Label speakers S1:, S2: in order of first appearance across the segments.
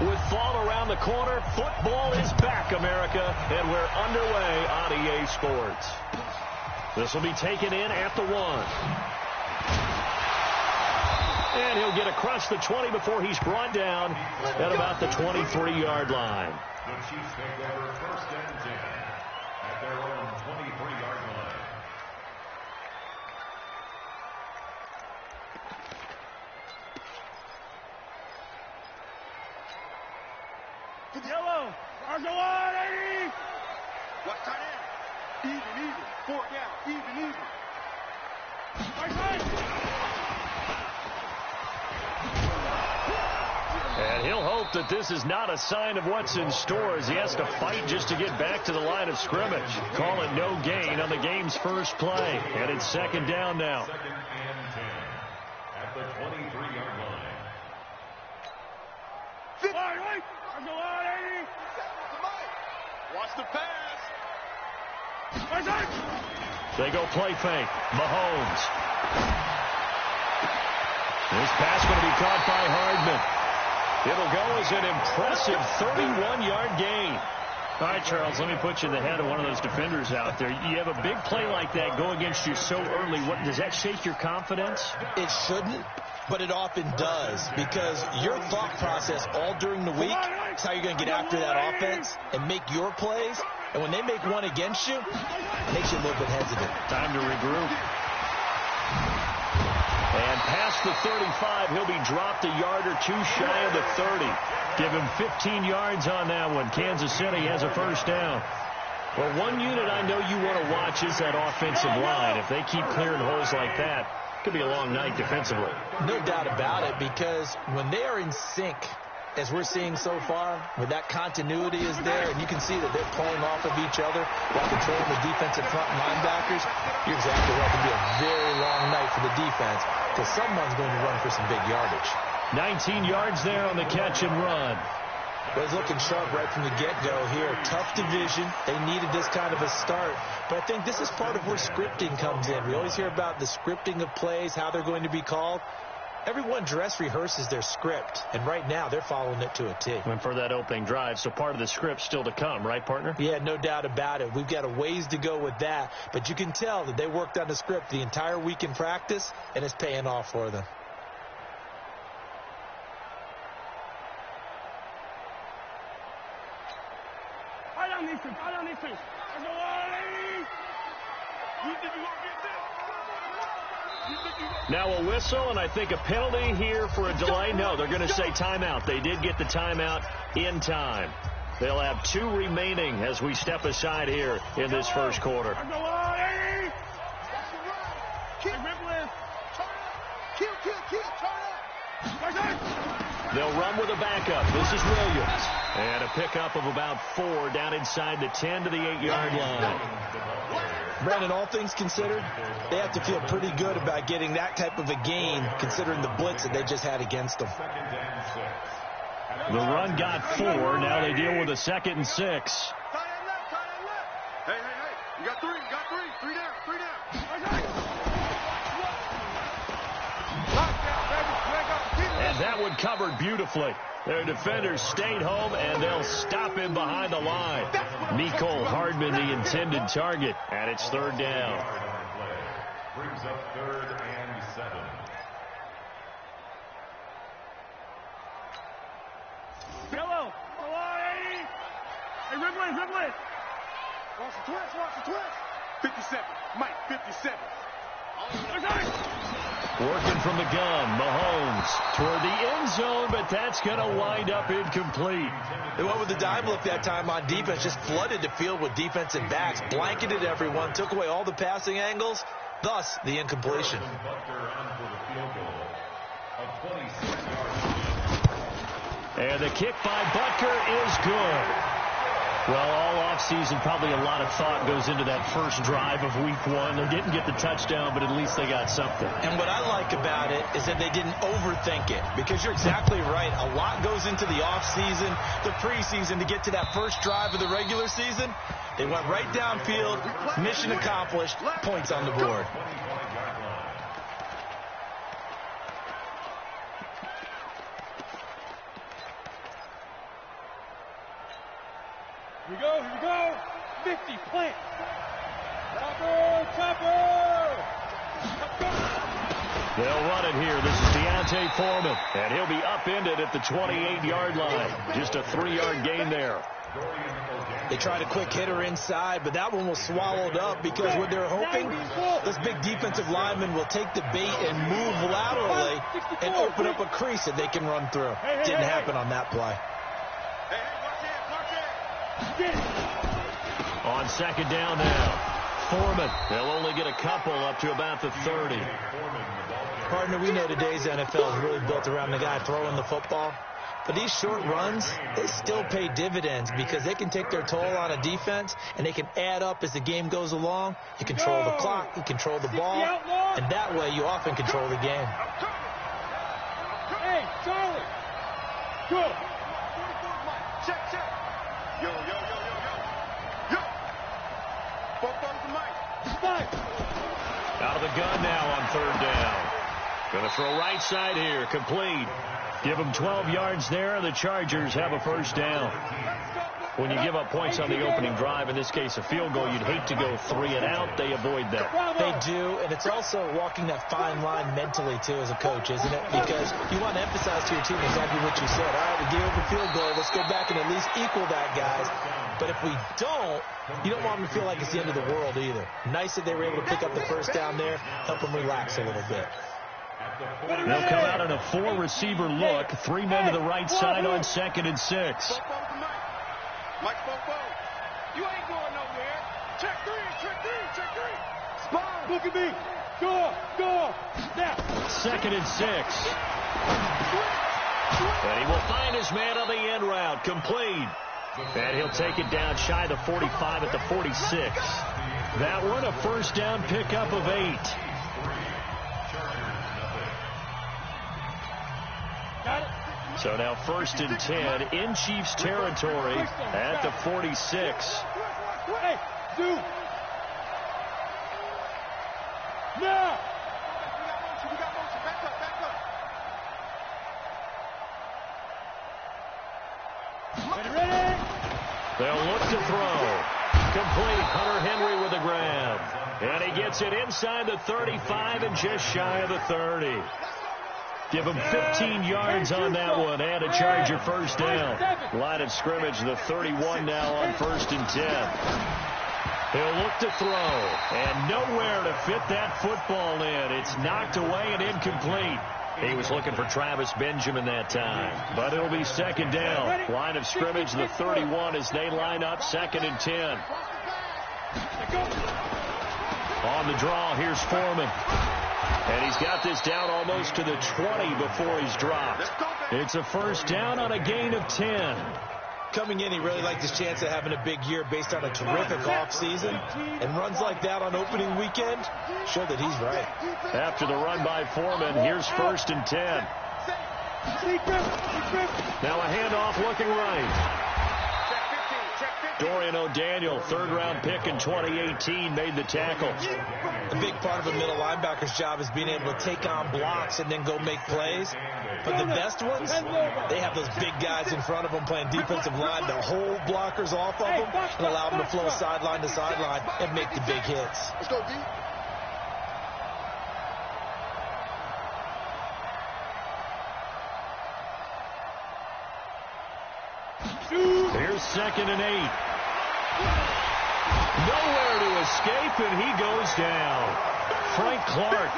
S1: With fall around the corner, football is back, America, and we're underway on EA Sports. This will be taken in at the 1. And he'll get across the 20 before he's brought down at about the 23-yard line.
S2: The Chiefs take over 1st and 10 at their own 23-yard line.
S3: Yellow, Argo on, 80. Watch tight end. Even. 4 down, even. Right side.
S1: And he'll hope that this is not a sign of what's in store as he has to fight just to get back to the line of scrimmage. Call it no gain on the game's first play. And it's 2nd down now.
S2: 2nd and 10 at the 23-yard line.
S3: Right. Argo on, 80. Watch the pass. Right side.
S1: They go play fake. Mahomes. This pass going to be caught by Hardman. It'll go as an impressive 31-yard gain. All right, Charles, let me put you in the head of one of those defenders out there. You have a big play like that go against you so early. Does that shake your confidence?
S4: It shouldn't, but it often does, because your thought process all during the week is how you're going to get after that offense and make your plays. And when they make one against you, it makes you a little bit hesitant.
S1: Time to regroup. And past the 35, he'll be dropped a yard or two shy of the 30. Give him 15 yards on that one. Kansas City has a first down. Well, one unit I know you want to watch is that offensive line. If they keep clearing holes like that, it could be a long night defensively.
S4: No doubt about it, because when they are in sync, as we're seeing so far, when that continuity is there, and you can see that they're playing off of each other while controlling the defensive front linebackers, you're exactly right. It could be a very long night for the defense, because someone's going to run for some big yardage.
S1: 19 yards there on the catch and run.
S4: Well, he's looking sharp right from the get-go here. Tough division. They needed this kind of a start. But I think this is part of where scripting comes in. We always hear about the scripting of plays, how they're going to be called. Everyone dress rehearses their script, and right now they're following it to a T.
S1: And for that opening drive, so part of the script still to come, right, partner?
S4: Yeah, no doubt about it. We've got a ways to go with that, but you can tell that they worked on the script the entire week in practice, and it's paying off for them.
S3: I don't need to. Argo on, 80. You think you won't get this?
S1: Now a whistle, and I think a penalty here for a delay. No, they're going to say timeout. They did get the timeout in time. They'll have 2 remaining as we step aside here in this first quarter.
S3: Go on, 80.
S1: They'll run with a backup. This is Williams. And a pickup of about 4 down inside the 10 to the 8-yard line.
S4: Brandon, all things considered, they have to feel pretty good about getting that type of a gain, considering the blitz that they just had against them.
S1: The run got 4. Now they deal with a 2nd and 6.
S3: Hey. You got 3. 3 down.
S1: And that one covered beautifully. Their defenders stayed home, and they'll stop him behind the line. Mecole Hardman, the intended target, and it's 3rd down.
S2: Brings up 3rd and 7.
S3: Yellow. Go on, 80. Hey, Ridley. Watch the twist. 57. Mike, 57.
S1: Working from the gun, Mahomes toward the end zone, but that's going to wind up incomplete.
S4: They went with the dive look that time on defense, just flooded the field with defensive backs, blanketed everyone, took away all the passing angles, thus the incompletion.
S1: And the kick by Butker is good. Well, all offseason, probably a lot of thought goes into that first drive of week 1. They didn't get the touchdown, but at least they got something.
S4: And what I like about it is that they didn't overthink it, because you're exactly right. A lot goes into the offseason, the preseason, to get to that first drive of the regular season. They went right downfield, mission accomplished, points on the board.
S3: Here we go. 50, plant. Chopper.
S1: They'll run it here. This is D'Onta Foreman, and he'll be upended at the 28-yard line. Just a 3-yard gain there.
S4: They tried a quick hitter inside, but that one was swallowed up because what they're hoping, this big defensive lineman will take the bait and move laterally and open up a crease that they can run through. Didn't happen on that play.
S1: On second down now. Foreman, they'll only get a couple up to about the 30.
S4: Partner, we know today's NFL is really built around the guy throwing the football. But these short runs, they still pay dividends because they can take their toll on a defense and they can add up as the game goes along. You control the clock, you control the ball, and that way you often control the game.
S3: Hey, Charlie. Good. Check. Yo.
S1: Out of the gun now on third down. Going to throw right side here. Complete. Give them 12 yards there. The Chargers have a first down. When you give up points on the opening drive, in this case a field goal, you'd hate to go 3 and out. They avoid that.
S4: They do, and it's also walking that fine line mentally, too, as a coach, isn't it? Because you want to emphasize to your team exactly what you said. All right, we gave up a field goal. Let's go back and at least equal that, guys. But if we don't, you don't want them to feel like it's the end of the world either. Nice that they were able to pick up the first down there, help them relax a little bit.
S1: They'll come out in a 4-receiver look. 3 men to the right side on 2nd and 6.
S3: Mike Bobo, you ain't going nowhere. Check three. Spot. Look at me. Go. Now.
S1: 2nd and 6. And he will find his man on the end route. Complete. And he'll take it down shy of the 45 at the 46. That one a first down pickup of 8. So now 1st and 10 in Chiefs territory at the 46.
S3: Hey, dude. Now. Ready?
S1: They'll look to throw. Complete. Hunter Henry with the grab. And he gets it inside the 35 and just shy of the 30. Give him 15 yards on that one and a Charger first down. Line of scrimmage, the 31 now on 1st and 10. He'll look to throw, and nowhere to fit that football in. It's knocked away and incomplete. He was looking for Travis Benjamin that time, but it'll be 2nd down. Line of scrimmage, the 31 as they line up 2nd and 10. On the draw, here's Foreman. And he's got this down almost to the 20 before he's dropped. It's a first down on a gain of 10.
S4: Coming in, he really liked his chance of having a big year based on a terrific offseason. And runs like that on opening weekend show that he's right.
S1: After the run by Foreman, here's 1st and 10. Now a handoff looking right. Dorian O'Daniel, 3rd-round pick in 2018, made the tackle.
S4: A big part of a middle linebacker's job is being able to take on blocks and then go make plays. But the best ones, they have those big guys in front of them playing defensive line to hold blockers off of them and allow them to flow sideline to sideline and make the big hits.
S3: Let's go, D.
S1: Here's 2nd and 8. Nowhere to escape, and he goes down. Frank Clark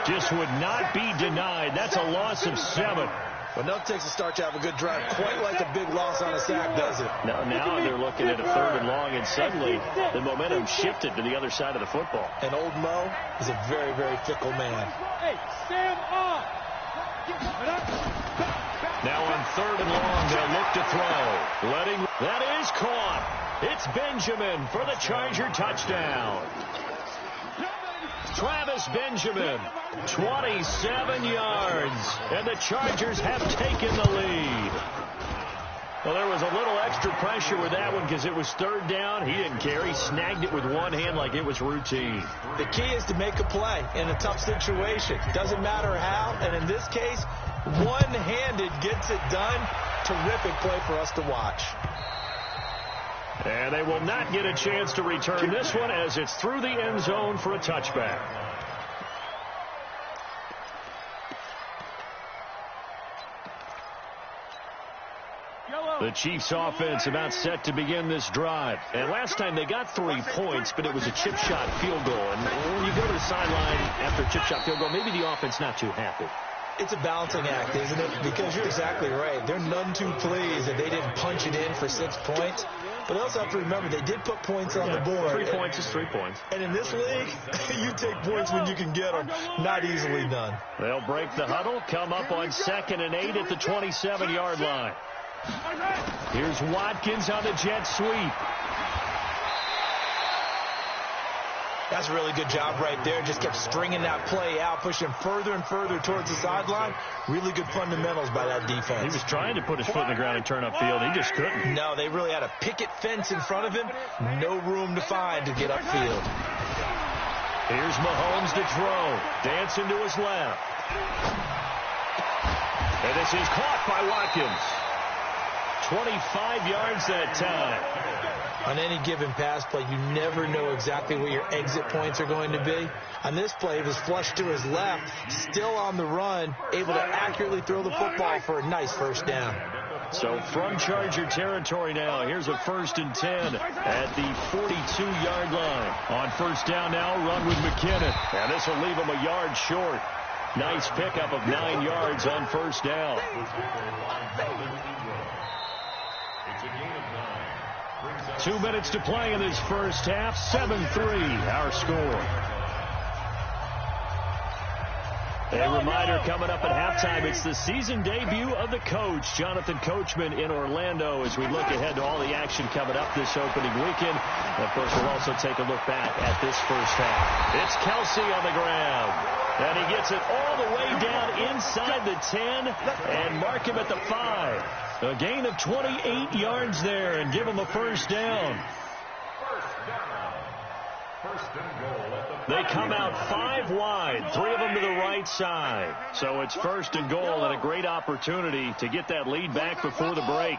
S1: just would not be denied. That's a loss of 7.
S4: Well, now it takes a start to have a good drive, quite like a big loss on a sack, does it?
S1: Now they're looking at a 3rd and long, and suddenly the momentum shifted to the other side of the football.
S4: And old Mo is a very, very fickle man.
S3: Hey, Sam on.
S1: Now on 3rd and long, they'll look to throw. That is caught. It's Benjamin for the Charger touchdown. Travis Benjamin, 27 yards, and the Chargers have taken the lead. Well, there was a little extra pressure with that one because it was 3rd down. He didn't care. He snagged it with one hand like it was routine.
S4: The key is to make a play in a tough situation. Doesn't matter how, and in this case, one-handed gets it done. Terrific play for us to watch.
S1: And they will not get a chance to return this one as it's through the end zone for a touchback. The Chiefs offense about set to begin this drive. And last time they got 3 points, but it was a chip shot field goal. And when you go to the sideline after a chip shot field goal, maybe the offense not too happy.
S4: It's a balancing act, isn't it? Because you're exactly right. They're none too pleased that they didn't punch it in for 6 points. But they also have to remember they did put points on the board.
S1: 3 points is 3 points.
S4: And in this league, you take points when you can get them. Not easily done.
S1: They'll break the huddle, come up on 2nd and 8 at the 27-yard line. Here's Watkins on the jet sweep.
S4: That's a really good job right there. Just kept stringing that play out, pushing further and further towards the sideline. Really good fundamentals by that defense.
S1: He was trying to put his foot in the ground and turn upfield. He just couldn't.
S4: No, they really had a picket fence in front of him. No room to find to get upfield.
S1: Here's Mahomes to throw. Dancing to his left. And this is caught by Watkins. 25 yards that time.
S4: On any given pass play, you never know exactly where your exit points are going to be. On this play, it was flushed to his left, still on the run, able to accurately throw the football for a nice first down.
S1: So from Charger territory now, here's a 1st and 10 at the 42-yard line. On first down now, run with McKinnon. And this will leave him a yard short. Nice pickup of 9 yards on first down.
S2: It's a gain of 9.
S1: 2 minutes to play in this first half. 7-3 our score. A reminder coming up at halftime, it's the season debut of the coach, Jonathan Coachman, in Orlando, as we look ahead to all the action coming up this opening weekend. And of course, we'll also take a look back at this first half. It's Kelsey on the ground, and he gets it all the way down inside the 10 and mark him at the 5. A gain of 28 yards there and give him a first down. They come out 5 wide, 3 of them to the right side. So it's 1st and goal and a great opportunity to get that lead back before the break.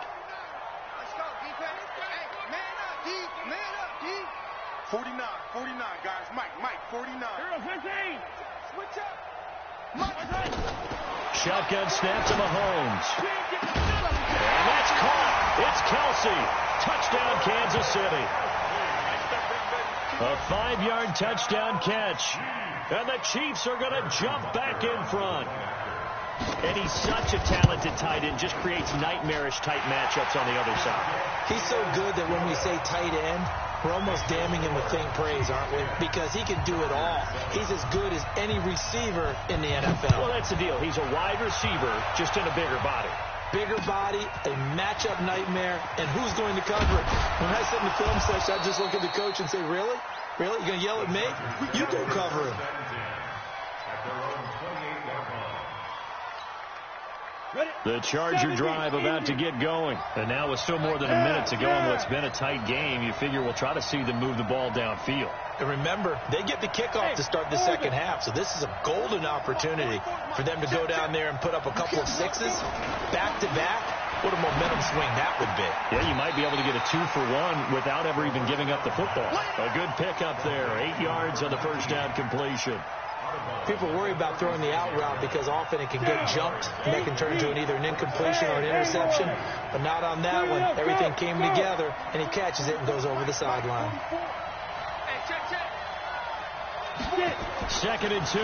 S3: 49, guys. Mike, 49. 15. Switch up.
S1: Shotgun snap to Mahomes. And that's caught. It's Kelsey. Touchdown, Kansas City. A 5-yard touchdown catch. And the Chiefs are going to jump back in front. And he's such a talented tight end, just creates nightmarish-type matchups on the other side.
S4: He's so good that when we say tight end, we're almost damning him with faint praise, aren't we? Because he can do it all. He's as good as any receiver in the NFL.
S1: Well, that's the deal. He's a wide receiver, just in a bigger body.
S4: Bigger body, a matchup nightmare, and who's going to cover it? When I sit in the film session, I just look at the coach and say, really? Really? You going to yell at me? You go cover him.
S1: The Charger drive about to get going. And now with still more than a minute to go in what's been a tight game, you figure we'll try to see them move the ball downfield.
S4: And remember, they get the kickoff to start the second half, so this is a golden opportunity for them to go down there and put up a couple of sixes back-to-back. What a momentum swing that would be.
S1: Yeah, you might be able to get a 2-for-1 without ever even giving up the football. A good pickup there, 8 yards on the first down completion.
S4: People worry about throwing the out route because often it can get jumped and that can turn into either an incompletion or an interception, but not on that one. Everything came together, and he catches it and goes over the sideline.
S1: 2nd and 2.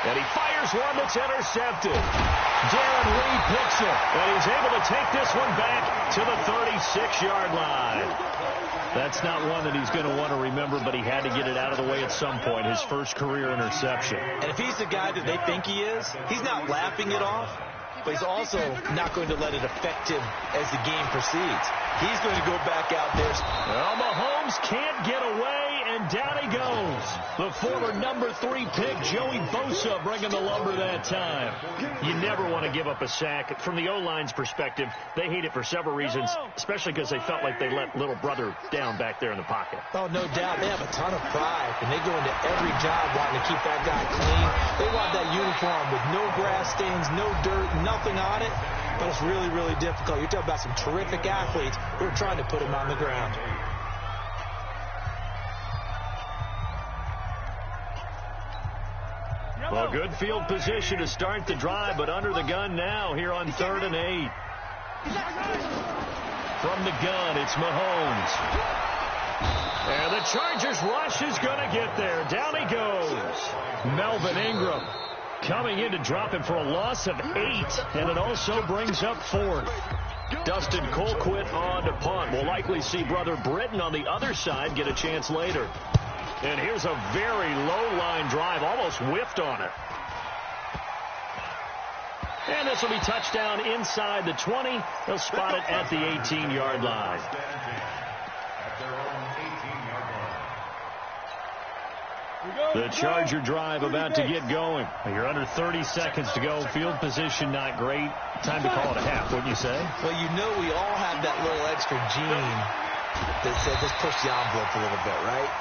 S1: And he fires one that's intercepted. Darren Reed picks it, and he's able to take this one back to the 36-yard line. That's not one that he's going to want to remember, but he had to get it out of the way at some point, his first career interception.
S4: And if he's the guy that they think he is, he's not laughing it off, but he's also not going to let it affect him as the game proceeds. He's going to go back out there.
S1: Well, Mahomes can't get away, and down he goes. The former number 3 pick, Joey Bosa, bringing the lumber that time. You never want to give up a sack. From the O-line's perspective, they hate it for several reasons, especially because they felt like they let little brother down back there in the pocket.
S4: Oh, no doubt. They have a ton of pride, and they go into every job wanting to keep that guy clean. They want that uniform with no grass stains, no dirt, nothing on it. but it's really, really difficult. You're talking about some terrific athletes who are trying to put him on the ground.
S1: Well, good field position to start the drive, but under the gun now here on 3rd and 8. From the gun, it's Mahomes. And the Chargers rush is going to get there. Down he goes. Melvin Ingram coming in to drop him for a loss of 8, and it also brings up 4th. Dustin Colquitt on to punt. We'll likely see brother Britton on the other side get a chance later. And here's a very low-line drive, almost whiffed on it. And this will be touchdown inside the 20. They'll spot it at the 18-yard line. The Charger drive about to get going. You're under 30 seconds to go. Field position not great. Time to call it a half, wouldn't you say?
S4: Well, you know we all have that little extra gene that says let's push the envelope a little bit, right?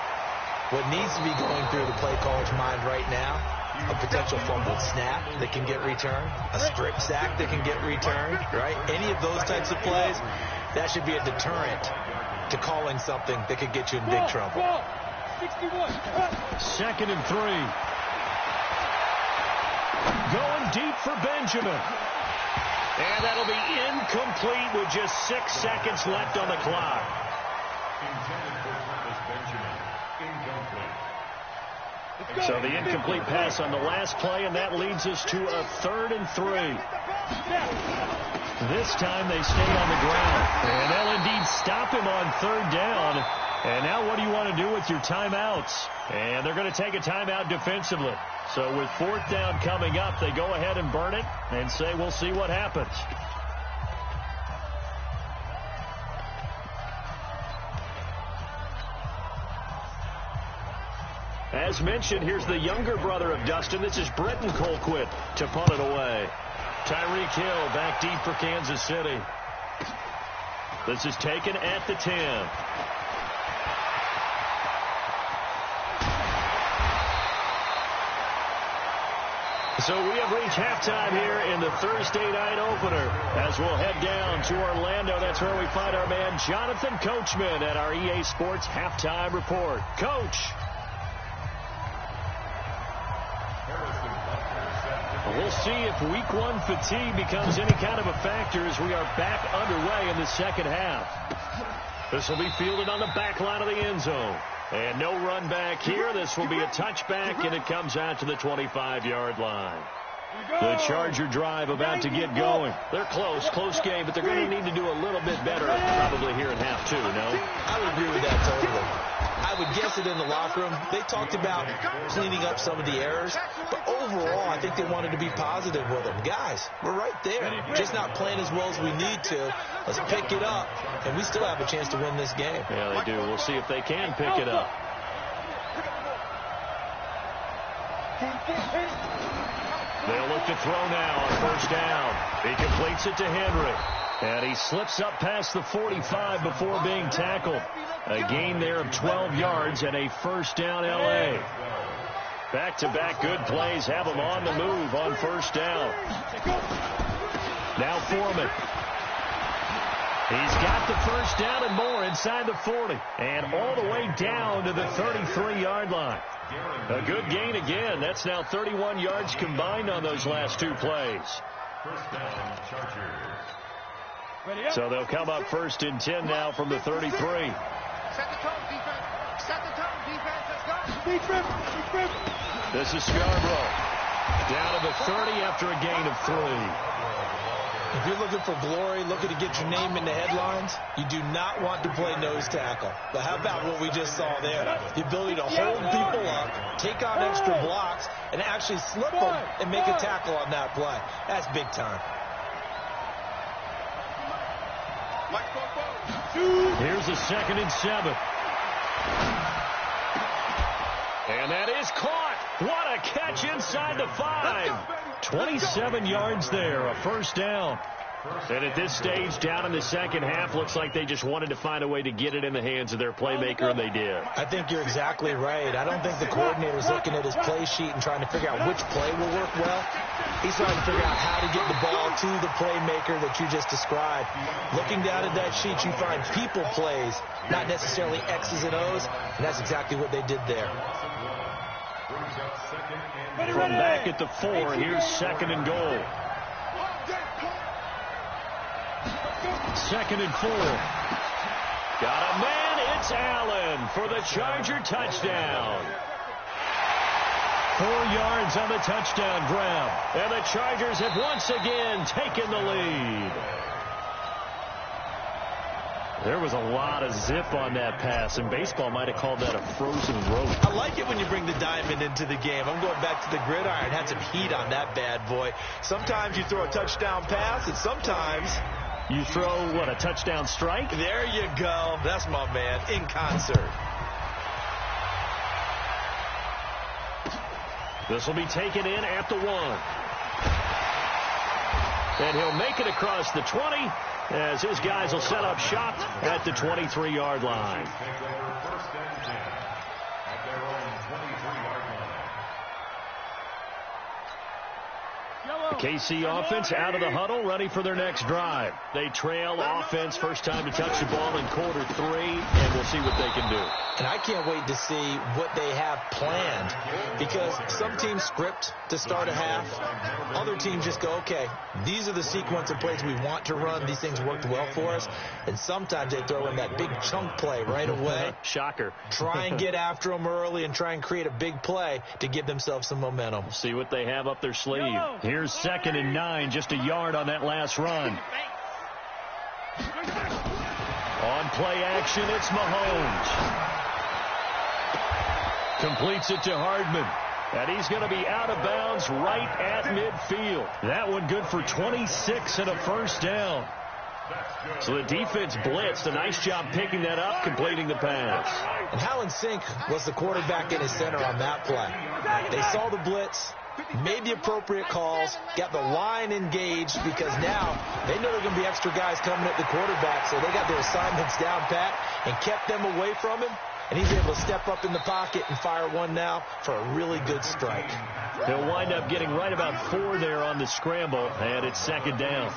S4: What needs to be going through the play caller's mind right now, a potential fumbled snap that can get returned, a strip sack that can get returned, right? Any of those types of plays, that should be a deterrent to calling something that could get you in big trouble.
S1: 2nd and 3. Going deep for Benjamin. And that'll be incomplete with just 6 seconds left on the clock.
S2: Intended for Travis Benjamin. Incomplete.
S1: So the incomplete pass on the last play, and that leads us to a 3rd and 3. This time they stay on the ground. And they'll indeed stop him on 3rd down. And now what do you want to do with your timeouts? And they're going to take a timeout defensively. So with 4th down coming up, they go ahead and burn it and say we'll see what happens. As mentioned, here's the younger brother of Dustin. This is Britton Colquitt to punt it away. Tyreek Hill back deep for Kansas City. This is taken at the 10. So we have reached halftime here in the Thursday night opener. As we'll head down to Orlando, that's where we find our man Jonathan Coachman at our EA Sports Halftime Report. Coach. We'll see if week 1 fatigue becomes any kind of a factor as we are back underway in the second half. This will be fielded on the back line of the end zone. And no run back here. This will be a touchback, and it comes out to the 25-yard line. The Charger drive about to get going. They're close game, but they're going to need to do a little bit better probably here in half 2, no?
S4: I would agree with that totally. I would guess it in the locker room. They talked about cleaning up some of the errors, but overall, I think they wanted to be positive with them. Guys, we're right there. Just not playing as well as we need to. Let's pick it up, and we still have a chance to win this game.
S1: Yeah, they do. We'll see if they can pick it up. They'll look to throw now on 1st down. He completes it to Henry. And he slips up past the 45 before being tackled. A gain there of 12 yards and a 1st down L.A. Back-to-back good plays have him on the move on 1st down. Now Foreman. He's got the 1st down and more inside the 40. And all the way down to the 33-yard line. A good gain again. That's now 31 yards combined on those last 2 plays.
S2: 1st down, Chargers.
S1: So they'll come up 1st and 10 now from the 33.
S3: Set the tone, defense. Set the tone, defense. Let's go.
S1: This is Scarborough. Down to the 30 after a gain of 3.
S4: If you're looking for glory, looking to get your name in the headlines, you do not want to play nose tackle. But how about what we just saw there? The ability to hold people up, take on extra blocks, and actually slip them and make a tackle on that play. That's big time.
S1: Here's a 2nd and 7. And that is caught. What a catch inside the 5. 27 yards there, a 1st down. And at this stage, down in the second half, looks like they just wanted to find a way to get it in the hands of their playmaker, and they did.
S4: I think you're exactly right. I don't think the coordinator's looking at his play sheet and trying to figure out which play will work well. He's trying to figure out how to get the ball to the playmaker that you just described. Looking down at that sheet, you find people plays, not necessarily X's and O's, and that's exactly what they did there.
S1: From back at the 4, here's second and goal. Second and 4. Got a man. It's Allen for the Charger touchdown. 4 yards on the touchdown grab. And the Chargers have once again taken the lead. There was a lot of zip on that pass, and baseball might have called that a frozen rope.
S4: I like it when you bring the diamond into the game. I'm going back to the gridiron. Had some heat on that bad boy. Sometimes you throw a touchdown pass, and sometimes
S1: you throw, what, a touchdown strike?
S4: There you go. That's my man, in concert.
S1: This will be taken in at the 1. And he'll make it across the 20 as his guys will set up shop at the 23-yard line. The KC offense out of the huddle, ready for their next drive. They trail offense, first time to touch the ball in quarter 3, and we'll see what they can do.
S4: And I can't wait to see what they have planned, because some teams script to start a half. Other teams just go, okay, these are the sequence of plays we want to run. These things worked well for us. And sometimes they throw in that big chunk play right away.
S1: Shocker.
S4: Try and get after them early and try and create a big play to give themselves some momentum.
S1: See what they have up their sleeve. Here's second and 9, just a yard on that last run. On play action, it's Mahomes. Completes it to Hardman. And he's going to be out of bounds right at midfield. That one good for 26 and a first down. So the defense blitzed. A nice job picking that up, completing the pass.
S4: And how in sync was the quarterback in his center on that play? They saw the blitz, made the appropriate calls, got the line engaged, because now they know there are going to be extra guys coming at the quarterback, so they got their assignments down pat and kept them away from him. And he's able to step up in the pocket and fire one now for a really good strike.
S1: He'll wind up getting right about 4 there on the scramble, and it's second down.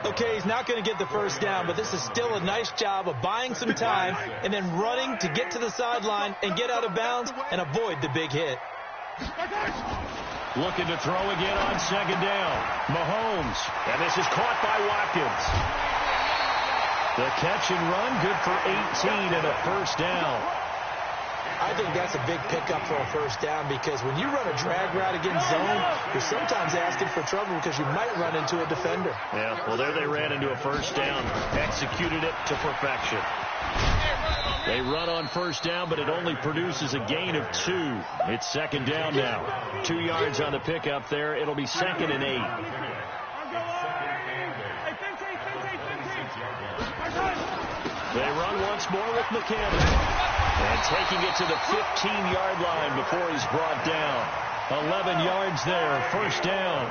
S4: Okay, he's not going to get the first down, but this is still a nice job of buying some time and then running to get to the sideline and get out of bounds and avoid the big hit.
S1: Looking to throw again on second down. Mahomes, and this is caught by Watkins. The catch and run, good for 18 and a first down.
S4: I think that's a big pickup for a first down, because when you run a drag route against zone, you're sometimes asking for trouble because you might run into a defender.
S1: Yeah, well, there they ran into a first down, executed it to perfection. They run on first down, but it only produces a gain of 2. It's second down now. 2 yards on the pickup there. It'll be second and 8. They run once more with McCammon. And taking it to the 15-yard line before he's brought down. 11 yards there, first down.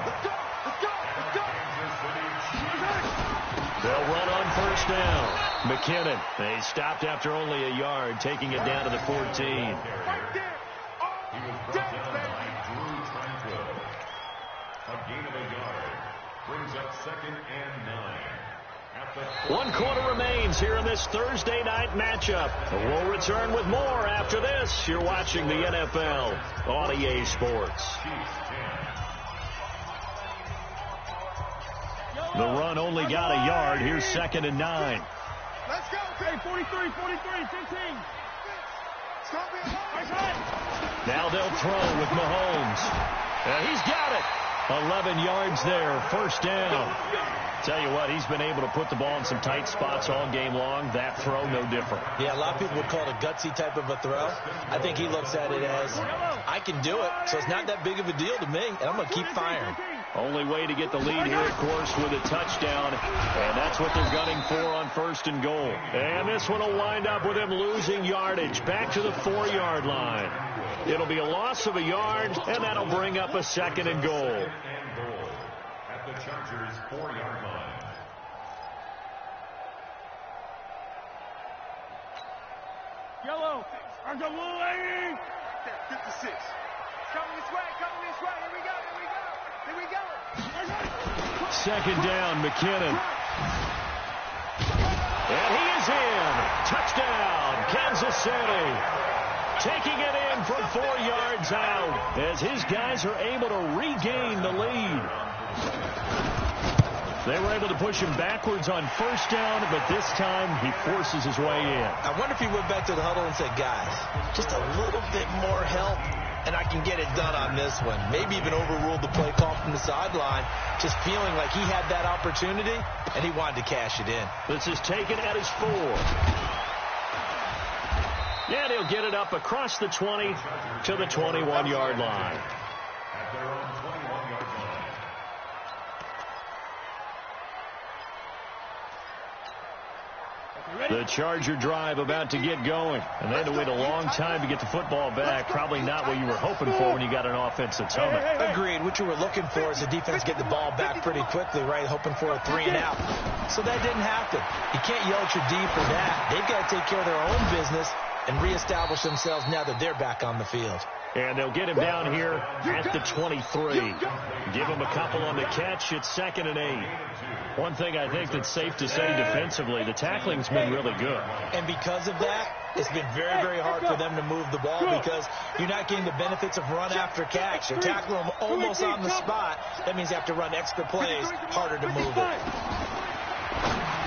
S1: They'll run on first down. McKinnon, they stopped after only a yard, taking it down to the 14.
S2: He was brought down by Drew Tranquill. A gain of a yard brings up second and 9.
S1: 1 quarter remains here in this Thursday night matchup. We'll return with more after this. You're watching the NFL on EA Sports. The run only got a yard. Here's second and 9.
S3: Let's go. Okay, 43, 15.
S1: Now they'll throw with Mahomes. And he's got it. 11 yards there, first down. Tell you what, he's been able to put the ball in some tight spots all game long. That throw, no different.
S4: Yeah, a lot of people would call it a gutsy type of a throw. I think he looks at it as, I can do it, so it's not that big of a deal to me, and I'm going to keep firing.
S1: Only way to get the lead here, of course, with a touchdown, and that's what they're gunning for on first and goal. And this one will wind up with him losing yardage back to the 4-yard line. It'll be a loss of a yard, and that'll bring up a second and goal.
S2: At the Chargers' 4-yard line.
S3: Yellow. I'm the blue lady. 56. Coming this way. Here we go.
S1: Second down, McKinnon. And he is in. Touchdown, Kansas City. Taking it in from 4 yards out as his guys are able to regain the lead. They were able to push him backwards on first down, but this time he forces his way in.
S4: I wonder if he went back to the huddle and said, guys, just a little bit more help, and I can get it done on this one. Maybe even overruled the play call from the sideline, just feeling like he had that opportunity, and he wanted to cash it in.
S1: This is taken at his 4. And he'll get it up across the 20 to the 21-yard line.
S2: At their own 21-yard line.
S1: The Charger drive about to get going. And they had to wait a long time to get the football back. Probably not what you were hoping for when you got an offensive tunnel.
S4: Agreed. What you were looking for is the defense get the ball back pretty quickly, right? Hoping for a 3 and out. So that didn't happen. You can't yell at your D for that. They've got to take care of their own business and reestablish themselves now that they're back on the field.
S1: And they'll get him down here at the 23. Give him a couple on the catch. It's 2nd and 8. One thing I think that's safe to say defensively, the tackling's been really good.
S4: And because of that, it's been very, very hard for them to move the ball because you're not getting the benefits of run after catch. You're tackling them almost on the spot. That means you have to run extra plays, harder to move it.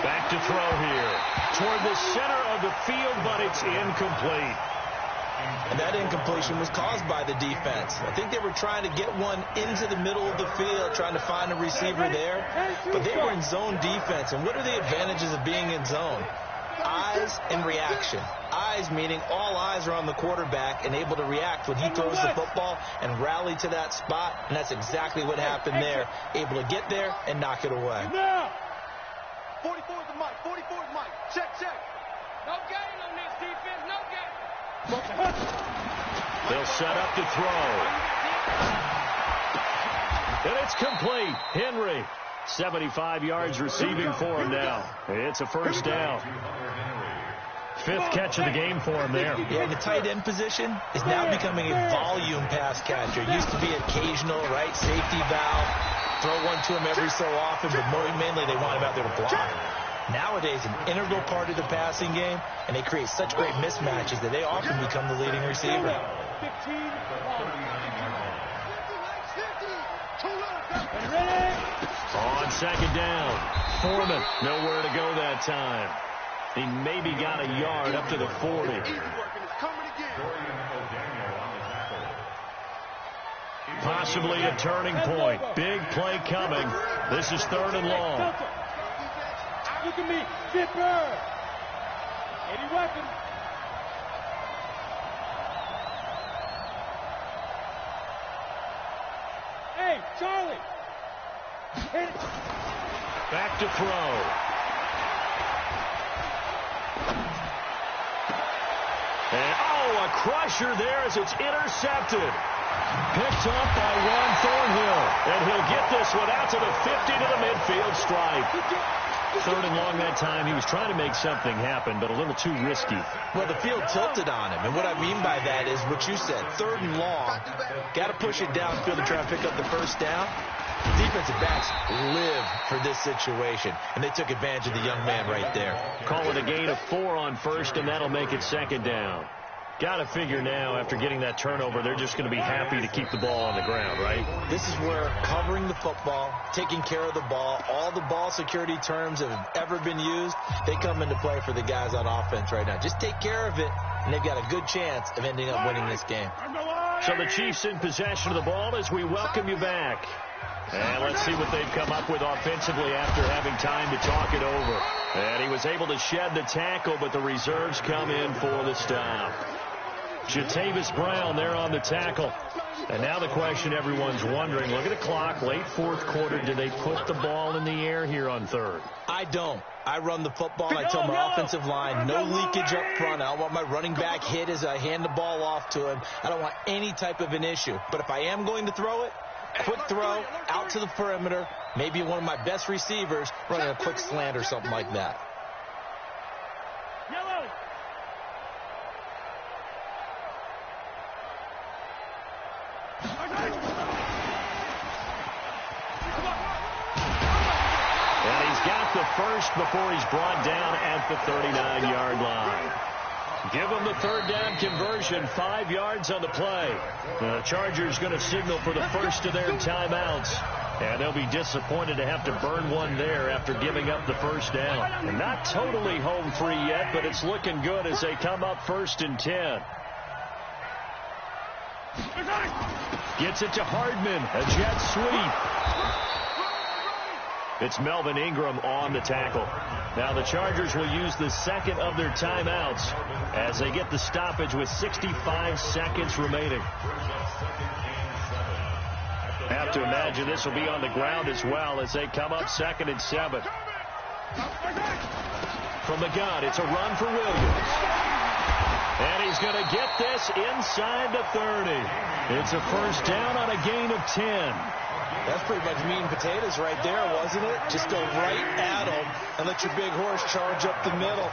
S1: Back to throw here. Toward the center of the field, but it's incomplete.
S4: And that incompletion was caused by the defense. I think they were trying to get one into the middle of the field, trying to find a receiver there. But they were in zone defense. And what are the advantages of being in zone? Eyes and reaction. Eyes meaning all eyes are on the quarterback and able to react when he throws the football and rally to that spot. And that's exactly what happened there. Able to get there and knock it away.
S3: 44 is the mic. 44 is Mike. Check. No gain on this defense. No gain.
S1: They'll set up to throw. And it's complete. Henry, 75 yards receiving for him now. It's a first down. 5th catch of the game for him there.
S4: Yeah, the tight end position is now becoming a volume pass catcher. It used to be occasional, right, safety valve. Throw one to him every so often, but mainly they want him out there to block. Nowadays, an integral part of the passing game, and they create such great mismatches that they often become the leading receiver.
S1: On 2nd down, Foreman, nowhere to go that time. He maybe got a yard up to the 40. Possibly a turning point. Big play coming. This is 3rd and long.
S3: Look at me, Zipper. Any weapon. Hey, Charlie. Hit it.
S1: Back to throw. And, a crusher there as it's intercepted. Picked up by Juan Thornhill. And he'll get this one out to the 50 to the midfield stripe. 3rd and long that time. He was trying to make something happen, but a little too risky.
S4: Well, the field tilted on him, and what I mean by that is what you said, 3rd and long. Got to push it downfield to try and pick up the first down. Defensive backs live for this situation, and they took advantage of the young man right there.
S1: Call it a gain of 4 on first, and that'll make it 2nd down. Got to figure now, after getting that turnover, they're just going to be happy to keep the ball on the ground, right?
S4: This is where covering the football, taking care of the ball, all the ball security terms that have ever been used, they come into play for the guys on offense right now. Just take care of it, and they've got a good chance of ending up winning this game.
S1: So the Chiefs in possession of the ball as we welcome you back. And let's see what they've come up with offensively after having time to talk it over. And he was able to shed the tackle, but the reserves come in for the stop. Jatavis Brown there on the tackle. And now the question everyone's wondering, look at the clock, late 4th quarter, do they put the ball in the air here on 3rd?
S4: I don't. I run the football, and I tell my offensive line, no leakage up front. I don't want my running back hit as I hand the ball off to him. I don't want any type of an issue. But if I am going to throw it, quick throw, out to the perimeter, maybe one of my best receivers running a quick slant or something like that.
S1: And he's got the first before he's brought down at the 39-yard line. Give him the third down conversion, 5 yards on the play. The Chargers going to signal for the first of their timeouts. And they'll be disappointed to have to burn one there after giving up the first down. And not totally home free yet, but it's looking good as they come up 1st and 10. Gets it to Hardman, a jet sweep. It's Melvin Ingram on the tackle. Now the Chargers will use the second of their timeouts as they get the stoppage with 65 seconds remaining. Have to imagine this will be on the ground as well as they come up 2nd and 7. From the gun, it's a run for Williams. And he's going to get this inside the 30. It's a first down on a gain of 10.
S4: That's pretty much meat and potatoes right there, wasn't it? Just go right at them and let your big horse charge up the middle.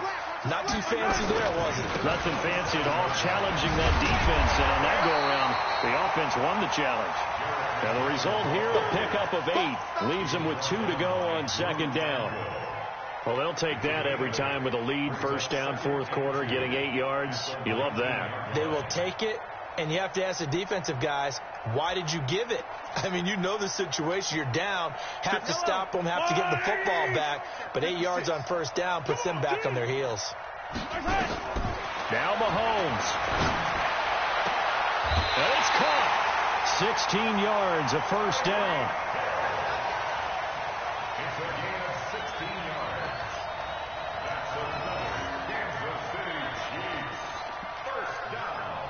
S4: Not too fancy there, was it?
S1: Nothing fancy at all, challenging that defense. And on that go-around, the offense won the challenge. Now the result here, a pickup of 8. Leaves them with 2 to go on 2nd down. Well, they'll take that every time with a lead. First down, 4th quarter, getting 8 yards. You love that.
S4: They will take it. And you have to ask the defensive guys, why did you give it? I mean, you know the situation. You're down. Have to stop them, have to get the football back. But 8 yards on first down puts them back on their heels.
S1: Now Mahomes. And it's caught. 16 yards, a first down.
S2: It's a gain of 16 yards. That's another Kansas City Chiefs. First down.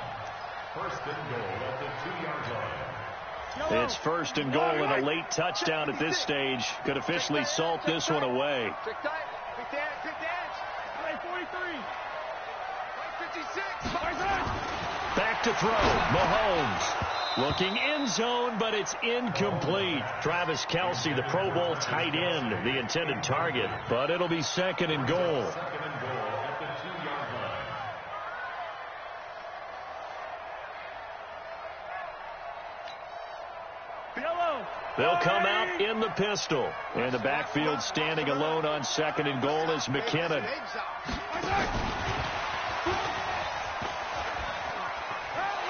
S2: 1st and goal at the 2-yard line.
S1: It's 1st and goal and a late touchdown at this stage. Could officially salt this one away.
S3: Quick dance. Play 43. Play 56.
S1: Back to throw. Mahomes. Looking end zone, but it's incomplete. Travis Kelce, the Pro Bowl tight end, the intended target. But it'll be 2nd and goal.
S2: 2nd and goal at the 2-yard line.
S1: They'll come out in the pistol. And the backfield standing alone on 2nd and goal is McKinnon.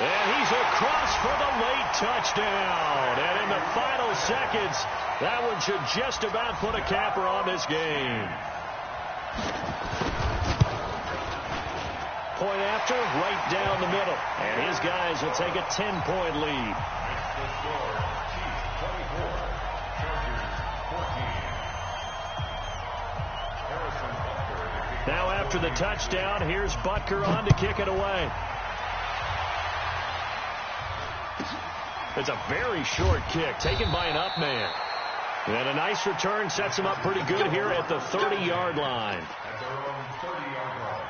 S1: And he's across for the late touchdown. And in the final seconds, that one should just about put a capper on this game. Point after, right down the middle. And his guys will take a 10-point lead.
S2: That's the score. Chiefs 24, Chargers 14. Harrison Butker to kick.
S1: Now after the touchdown, here's Butker on to kick it away. It's a very short kick taken by an up man. And a nice return sets him up pretty good here at the 30-yard line.
S2: At their own 30-yard line.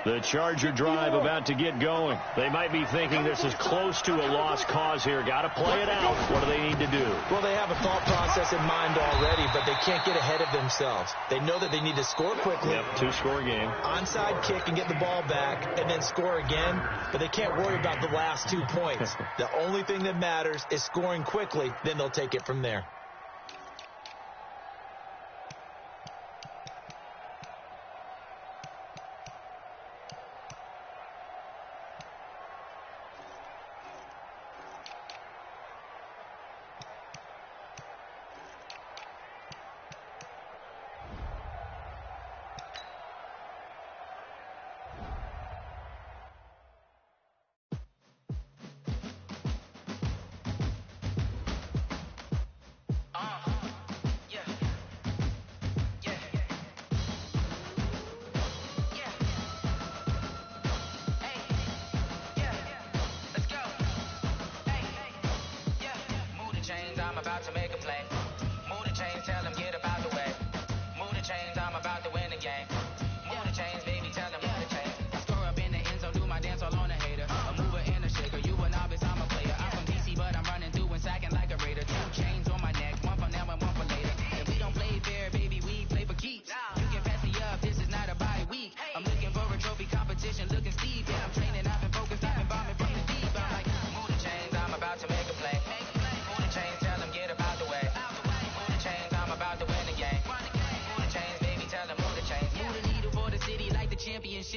S1: The Charger drive about to get going. They might be thinking this is close to a lost cause here. Got to play it out. What do they need to do?
S4: Well, they have a thought process in mind already, but they can't get ahead of themselves. They know that they need to score quickly.
S1: Yep, 2-score game.
S4: Onside kick and get the ball back and then score again, but they can't worry about the last 2 points. The only thing that matters is scoring quickly, then they'll take it from there.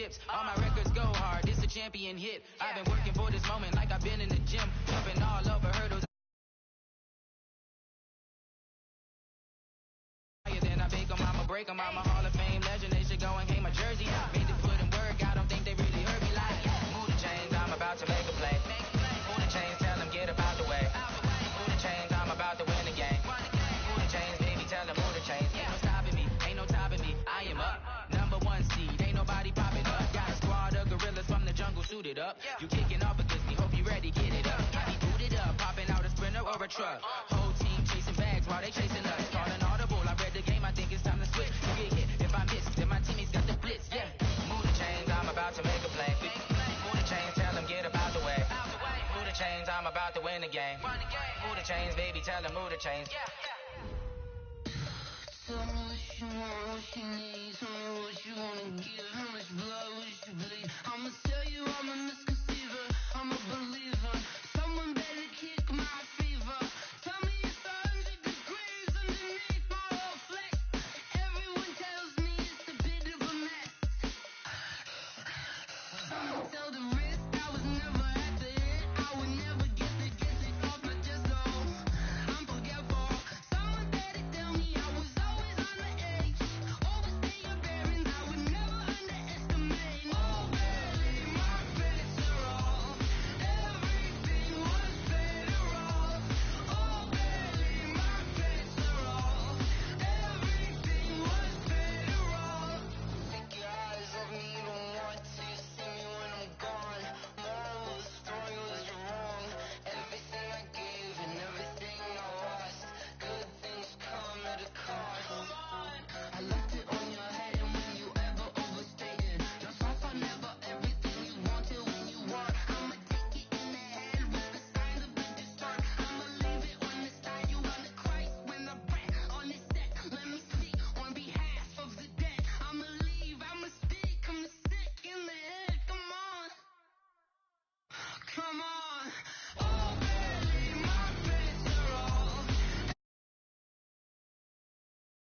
S5: championships. All my records go hard, it's a champion hit. I've been working for this moment like I've been in the gym, jumping all over hurdles. Then I bake them, I'ma break them. I'm a Hall of Fame legend, they should go and hang my jersey. Made the put in work, I don't think they really heard me like, move the chains, I'm about to make a play. Move the chains, tell them get up out the way. Move the chains, I'm about to win the game. Move the chains, baby, tell them move the chains. Ain't no stopping me, ain't no topping me. I am up, number one seed, ain't nobody popping up. Got a squad of gorillas from the jungle suited up. You kicking off against me, hope you ready, get it up. I be booted up, popping out a Sprinter or a truck. Whole team chasing bags while they chasing us. Calling audible, I read the game, I think it's time to switch. You get hit, if I miss, then my teammates got the blitz, yeah. Move the chains, I'm about to make a play. Move the chains, tell them get up out the way. Move the chains, I'm about to win the game. Move the chains, baby, tell them move the chains.